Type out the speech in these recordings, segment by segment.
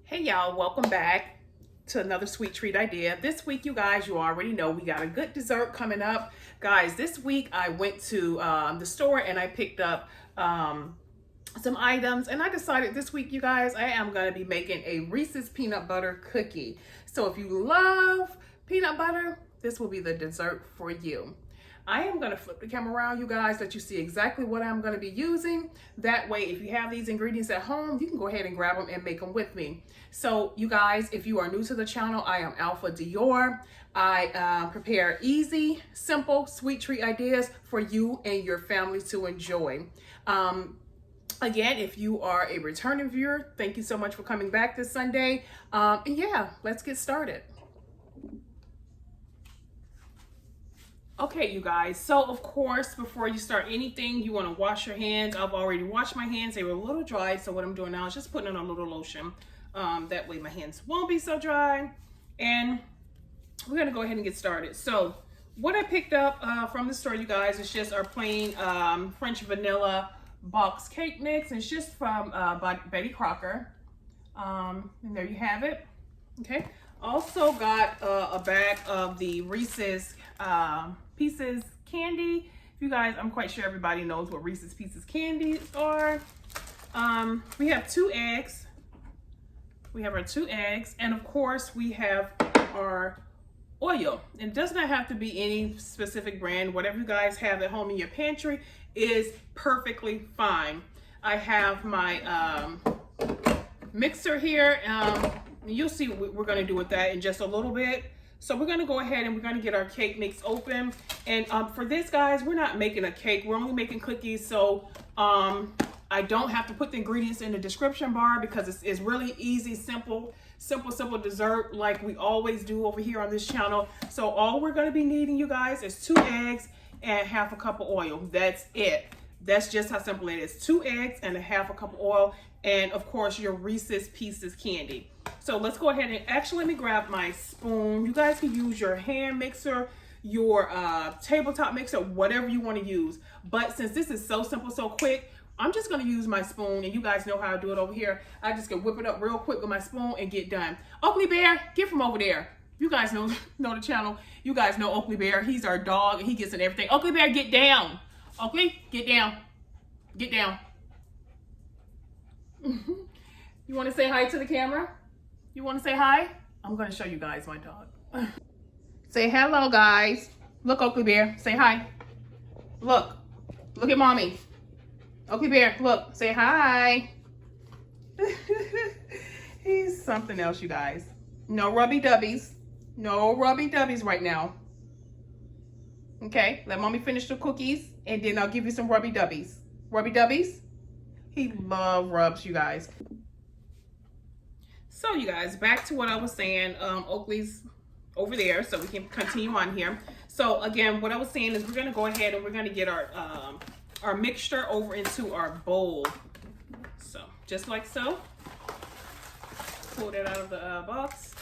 Hey y'all, welcome back to another sweet treat idea. This week, you guys, you already know we got a good dessert coming up. Guys, this week I went to the store and I picked up some items, and I decided this week, you guys, I am going to be making a Reese's peanut butter cookie. So if you love peanut butter, this will be the dessert for you. I am going to flip the camera around, you guys, that you see exactly what I'm going to be using. That way, if you have these ingredients at home, you can go ahead and grab them and make them with me. So you guys, if you are new to the channel, I am AlphaDior. I prepare easy, simple, sweet treat ideas for you and your family to enjoy. Again, if you are a returning viewer, thank you so much for coming back this Sunday. And yeah, let's get started. Okay, you guys, so of course, before you start anything, you want to wash your hands. I've already washed my hands. They were a little dry, so what I'm doing now is just putting on a little lotion. That way my hands won't be so dry. And we're going to go ahead and get started. So what I picked up from the store, you guys, is just our plain French vanilla box cake mix. It's just from Betty Crocker. And there you have it. Okay. Also got a bag of the Reese's Pieces candy. You guys, I'm quite sure everybody knows what Reese's Pieces candies are. We have 2 eggs. We have our 2 eggs, and of course we have our oil. It does not have to be any specific brand. Whatever you guys have at home in your pantry is perfectly fine. I have my mixer here. You'll see what we're going to do with that in just a little bit. So we're going to go ahead and we're going to get our cake mix open. And for this, guys, we're not making a cake. We're only making cookies. So I don't have to put the ingredients in the description bar because it's really easy, simple dessert like we always do over here on this channel. So all we're going to be needing, you guys, is 2 eggs and half a cup of oil. That's it. That's just how simple it is. 2 eggs and a half a cup of oil. And of course, your Reese's Pieces candy. So let's go ahead and actually let me grab my spoon. You guys can use your hand mixer, your tabletop mixer, whatever you want to use. But since this is so simple, so quick, I'm just going to use my spoon. And you guys know how I do it over here. I just can whip it up real quick with my spoon and get done. Oakley Bear, get from over there. You guys know the channel. You guys know Oakley Bear. He's our dog and he gets in everything. Oakley Bear, get down. Oakley, get down. Get down. You want to say hi to the camera? You want to say hi? I'm going to show you guys my dog. Say hello, guys. Look, Oakley Bear. Say hi. Look. Look at mommy. Oakley Bear, look. Say hi. He's something else, you guys. No rubby dubbies. No rubby dubbies right now. Okay, let mommy finish the cookies, and then I'll give you some rubby dubbies. Rubby dubbies? He loves rubs, you guys. So you guys, back to what I was saying. Oakley's over there, so we can continue on here. So again, what I was saying is we're gonna go ahead and we're gonna get our mixture over into our bowl. So just like so. Pull that out of the box.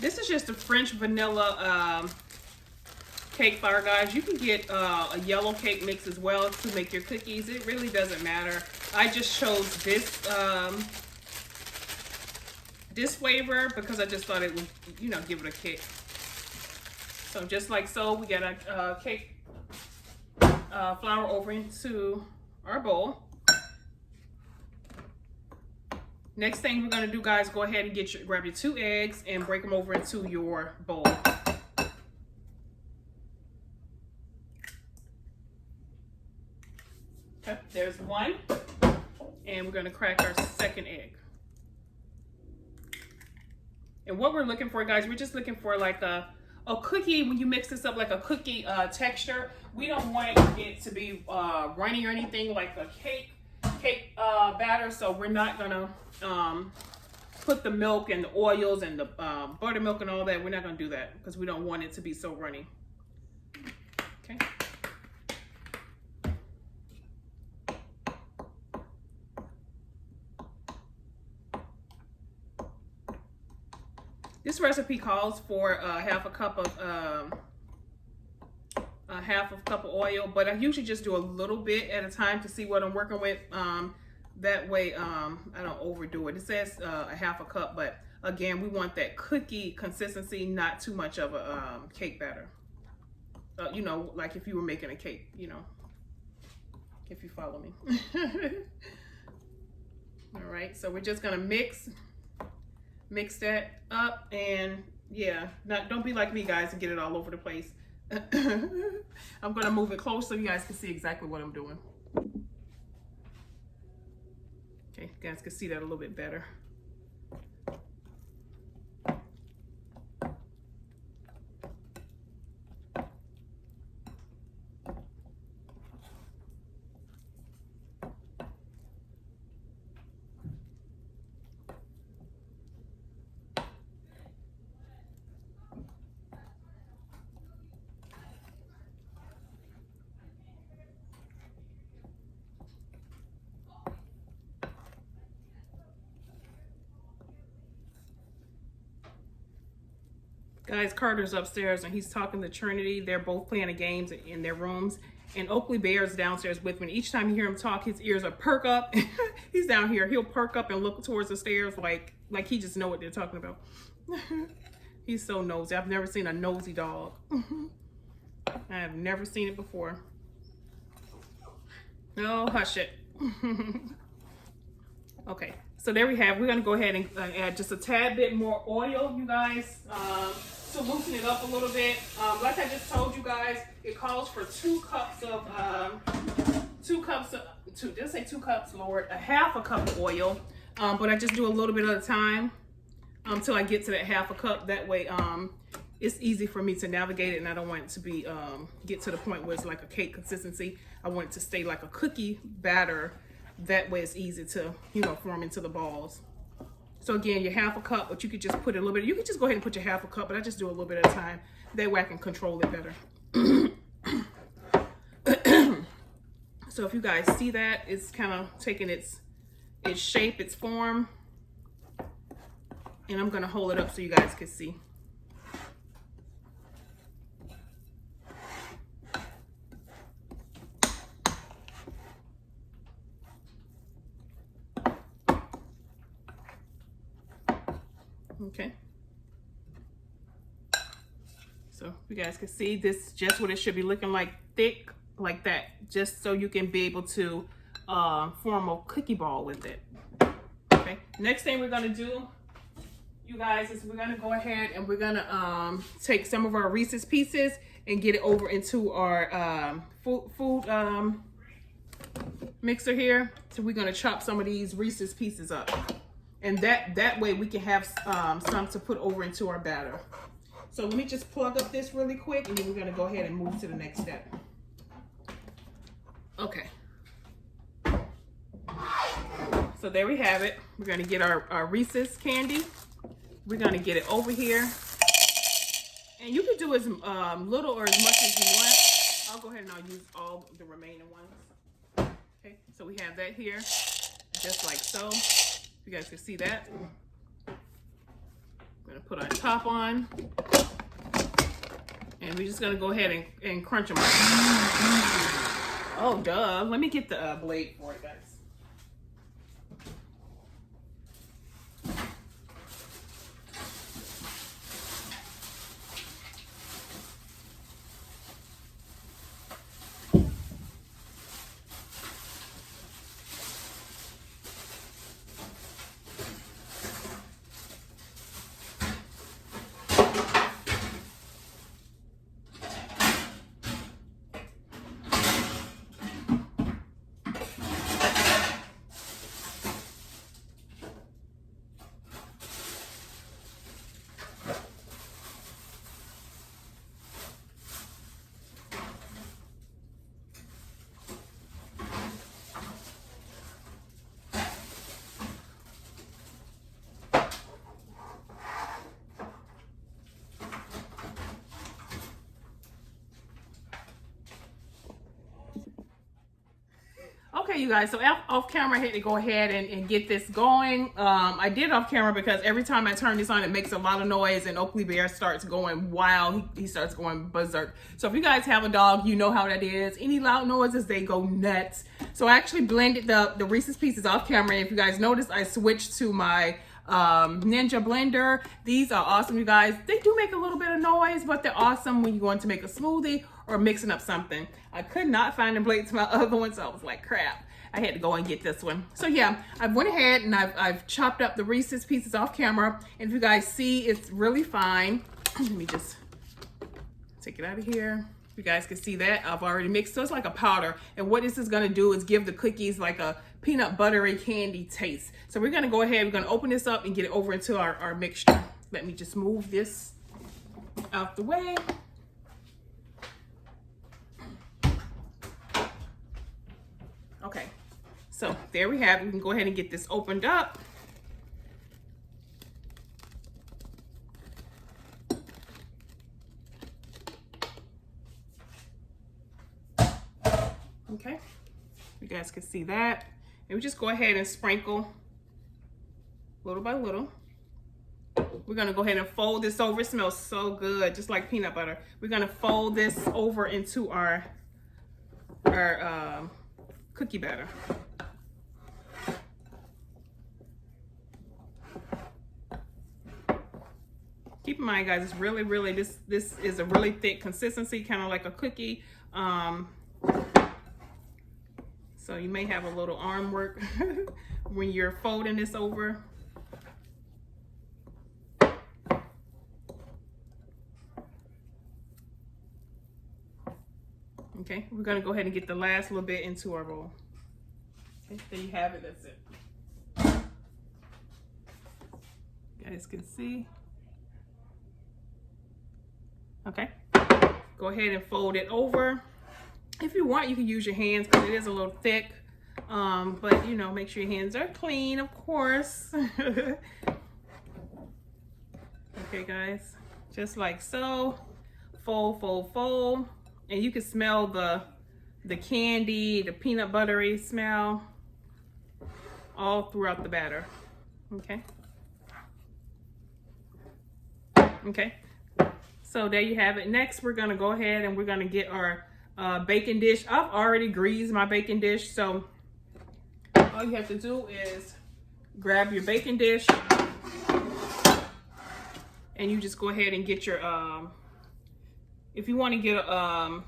This is just a French vanilla cake flour, guys. You can get a yellow cake mix as well to make your cookies. It really doesn't matter. I just chose this flavor because I just thought it would, you know, give it a kick. So just like so, we got a cake flour over into our bowl. Next thing we're gonna do, guys, go ahead and grab your 2 eggs and break them over into your bowl. Okay, there's 1, and we're gonna crack our 2nd egg. And what we're looking for, guys, we're just looking for like a cookie. When you mix this up, like a cookie texture. We don't want it to be runny or anything like a cake batter, so we're not gonna put the milk and the oils and the buttermilk and all that. We're not gonna do that because we don't want it to be so runny. Okay. This recipe calls for half a cup of half a cup of oil, but I usually just do a little bit at a time to see what I'm working with. That way I don't overdo it. It says a half a cup, but again, we want that cookie consistency, not too much of a cake batter. You know, like if you were making a cake, you know, if you follow me. All right, so we're just gonna mix that up, and yeah, don't be like me, guys, and get it all over the place. I'm gonna move it close so you guys can see exactly what I'm doing. Okay, you guys can see that a little bit better. Guys, Carter's upstairs and he's talking to Trinity. They're both playing the games in their rooms. And Oakley Bear's downstairs with me. Each time you hear him talk, his ears are perk up. He's down here. He'll perk up and look towards the stairs like he just know what they're talking about. He's so nosy. I've never seen a nosy dog. I have never seen it before. No, hush it. Okay, so there we have. We're going to go ahead and add just a tad bit more oil, you guys, to loosen it up a little bit. Like I just told you guys, it calls for 2 cups of, did I say 2 cups, Lord? A half a cup of oil, but I just do a little bit at a time until I get to that half a cup. That way, it's easy for me to navigate it, and I don't want it to be, get to the point where it's like a cake consistency. I want it to stay like a cookie batter. That way it's easy to, you know, form into the balls. So again, your half a cup, but you could just put a little bit. You could just go ahead and put your half a cup, but I just do a little bit at a time. That way I can control it better. So if you guys see that, it's kind of taking its shape, its form. And I'm going to hold it up so you guys can see. Okay, so you guys can see this, just what it should be looking like, thick like that, just so you can be able to form a cookie ball with it. Okay, next thing we're gonna do, you guys, is we're gonna go ahead and we're gonna take some of our Reese's Pieces and get it over into our food mixer here. So we're gonna chop some of these Reese's Pieces up. And that way we can have some to put over into our batter. So let me just plug up this really quick, and then we're gonna go ahead and move to the next step. Okay. So there we have it. We're gonna get our Reese's candy. We're gonna get it over here. And you can do as little or as much as you want. I'll go ahead and I'll use all the remaining ones. Okay, so we have that here, just like so. You guys can see that. I'm gonna put our top on. And we're just gonna go ahead and crunch them up. Oh, duh. Let me get the blade for it, guys. Okay, you guys, so off camera, I had to go ahead and get this going. I did off camera because every time I turn this on, it makes a lot of noise and Oakley Bear starts going wild. He starts going berserk. So if you guys have a dog, you know how that is. Any loud noises, they go nuts. So I actually blended the Reese's Pieces off camera. And if you guys notice, I switched to my Ninja blender. These are awesome, you guys. They do make a little bit of noise, but they're awesome when you're going to make a smoothie or mixing up something. I could not find a blade to my other one, so I was like, crap. I had to go and get this one. So yeah, I went ahead and I've chopped up the Reese's Pieces off camera. And if you guys see, it's really fine. Let me just take it out of here. You guys can see that I've already mixed. So it's like a powder. And what this is gonna do is give the cookies like a peanut buttery candy taste. So we're gonna go ahead, we're gonna open this up and get it over into our mixture. Let me just move this out the way. Okay, so there we have it. We can go ahead and get this opened up. Okay, you guys can see that. And we just go ahead and sprinkle little by little. We're gonna go ahead and fold this over. It smells so good, just like peanut butter. We're gonna fold this over into our cookie batter. Keep in mind, guys, it's really, this is a really thick consistency, kind of like a cookie. So you may have a little arm work when you're folding this over. Okay, we're gonna go ahead and get the last little bit into our bowl. Okay, there you have it, that's it. You guys can see. Okay, go ahead and fold it over. If you want, you can use your hands because it is a little thick. But you know, make sure your hands are clean, of course. Okay, guys, just like so. Fold, fold, fold. And you can smell the candy, the peanut buttery smell all throughout the batter. Okay. Okay. So there you have it. Next, we're gonna go ahead and we're gonna get our baking dish. I've already greased my baking dish, so all you have to do is grab your baking dish and you just go ahead and get your if you want to get a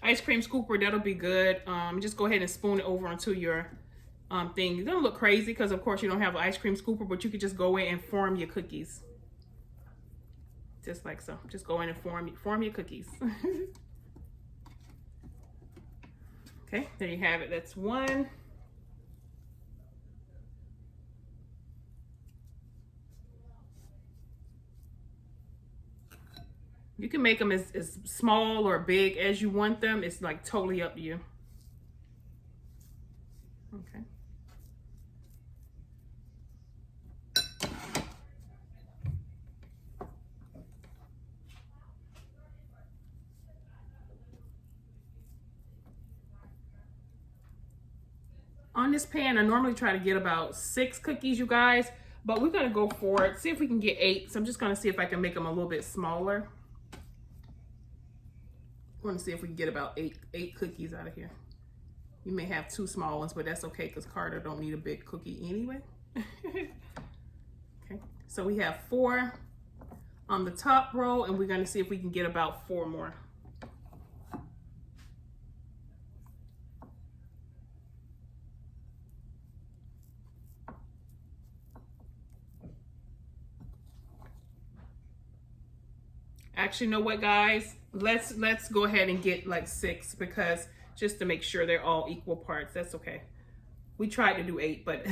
ice cream scooper, that'll be good. Just go ahead and spoon it over onto your thing. It's gonna look crazy because of course you don't have an ice cream scooper, but you could just go in and form your cookies. Just like so. Just go in and form your cookies. Okay, there you have it. That's one. You can make them as small or big as you want them. It's like totally up to you. Okay. On this pan, I normally try to get about 6 cookies, you guys, but we're gonna go for it. See if we can get 8. So I'm just gonna see if I can make them a little bit smaller. We're gonna see if we can get about eight cookies out of here. You may have 2 small ones, but that's okay because Carter don't need a big cookie anyway. Okay, so we have 4 on the top row, and we're gonna see if we can get about 4 more. Actually, you know what, guys? Let's go ahead and get like 6 because just to make sure they're all equal parts. That's okay. We tried to do 8, but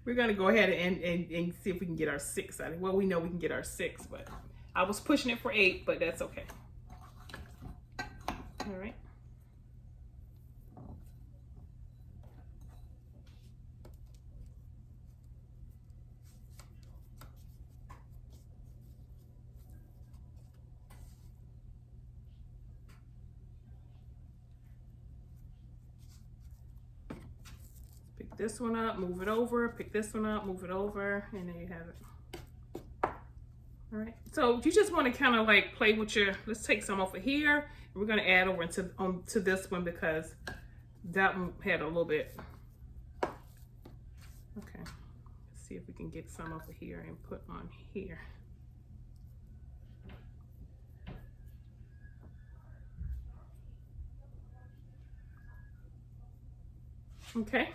we're gonna go ahead and see if we can get our 6 out of it. Well, we know we can get our 6, but I was pushing it for 8, but that's okay. All right. this one up, move it over, pick this one up, move it over, and there you have it. All right, so you just want to kind of like play with your, let's take some off of here. We're going to add over into to this one because that one had a little bit. Okay, let's see if we can get some over here and put on here. Okay.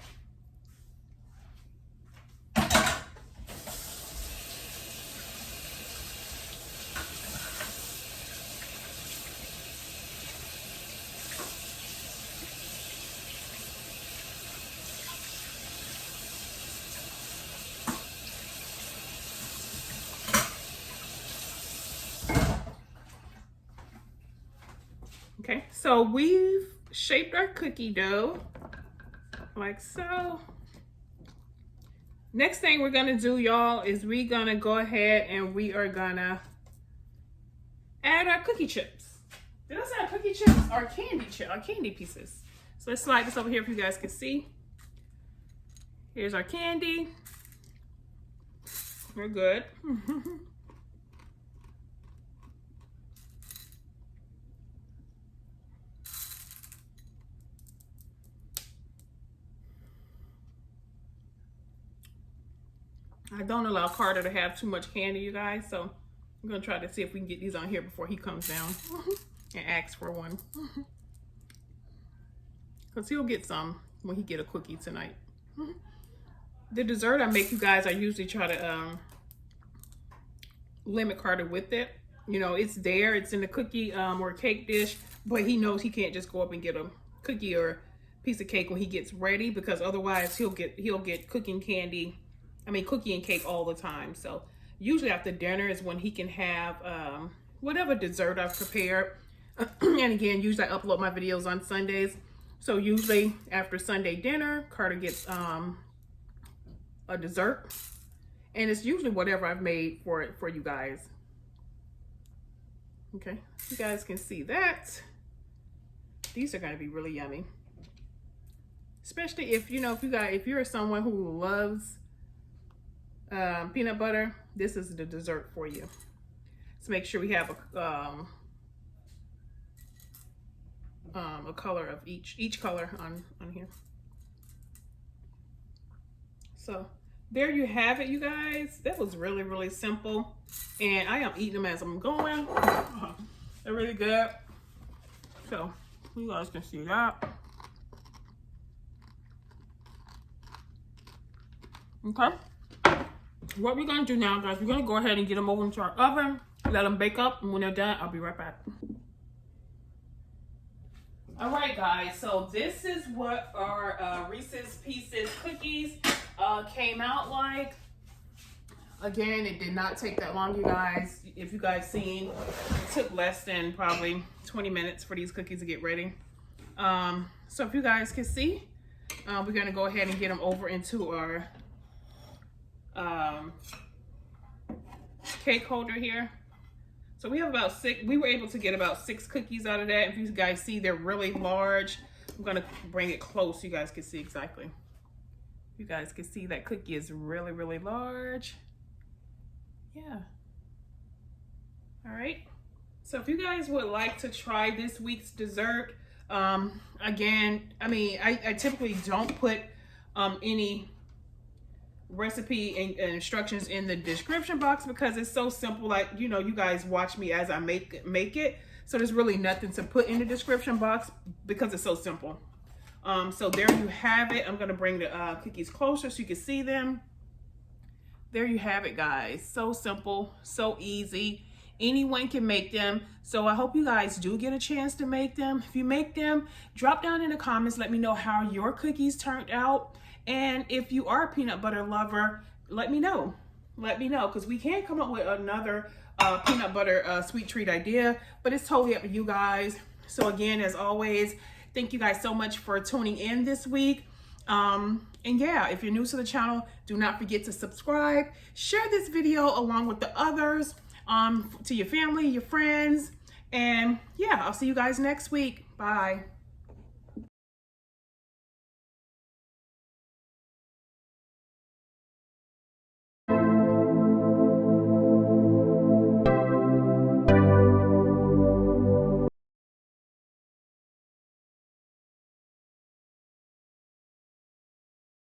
Okay, so we've shaped our cookie dough like so. Next thing we're gonna do, y'all, is we're gonna go ahead and we are gonna add our cookie chips. Did I say our cookie chips? Our candy pieces. So let's slide this over here if you guys can see. Here's our candy. We're good. I don't allow Carter to have too much candy, you guys, so I'm gonna try to see if we can get these on here before he comes down and asks for one. Because he'll get some when he get a cookie tonight. The dessert I make, you guys, I usually try to limit Carter with it. You know, it's there, it's in the cookie or cake dish, but he knows he can't just go up and get a cookie or piece of cake when he gets ready, because otherwise he'll get cookie and cake all the time. So usually after dinner is when he can have whatever dessert I've prepared. And again, usually I upload my videos on Sundays. So usually after Sunday dinner, Carter gets a dessert. And it's usually whatever I've made for you guys. Okay, you guys can see that. These are gonna be really yummy. Especially if you're someone who loves peanut butter, this is the dessert for you. Let's make sure we have a color of each color on here. So there you have it, you guys. That was really, really simple, and I am eating them as I'm going. They're really good. So you guys can see that. Okay. What we're gonna do now, guys, we're gonna go ahead and get them over into our oven, let them bake up, and when they're done, I'll be right back. All right, guys, so this is what our Reese's Pieces cookies came out like. Again, it did not take that long, you guys. If you guys seen, it took less than probably 20 minutes for these cookies to get ready. So if you guys can see, we're gonna go ahead and get them over into our cake holder here. So we have about 6. We were able to get about 6 cookies out of that. If you guys see, they're really large. I'm gonna bring it close so you guys can see exactly. You guys can see that cookie is really, really large. Yeah. All right. So if you guys would like to try this week's dessert, again, I typically don't put any recipe and instructions in the description box because it's so simple. Like, you guys watch me as I make it, so there's really nothing to put in the description box because it's so simple. So there you have it. I'm gonna bring the cookies closer so you can see them. There you have it, guys. So simple, so easy. Anyone can make them. So I hope you guys do get a chance to make them. If you make them, drop down in the comments, let me know how your cookies turned out. And if you are a peanut butter lover, let me know. Let me know, because we can come up with another peanut butter sweet treat idea, but it's totally up to you guys. So again, as always, thank you guys so much for tuning in this week. And yeah, if you're new to the channel, do not forget to subscribe, share this video along with the others, to your family, your friends, and yeah, I'll see you guys next week. Bye.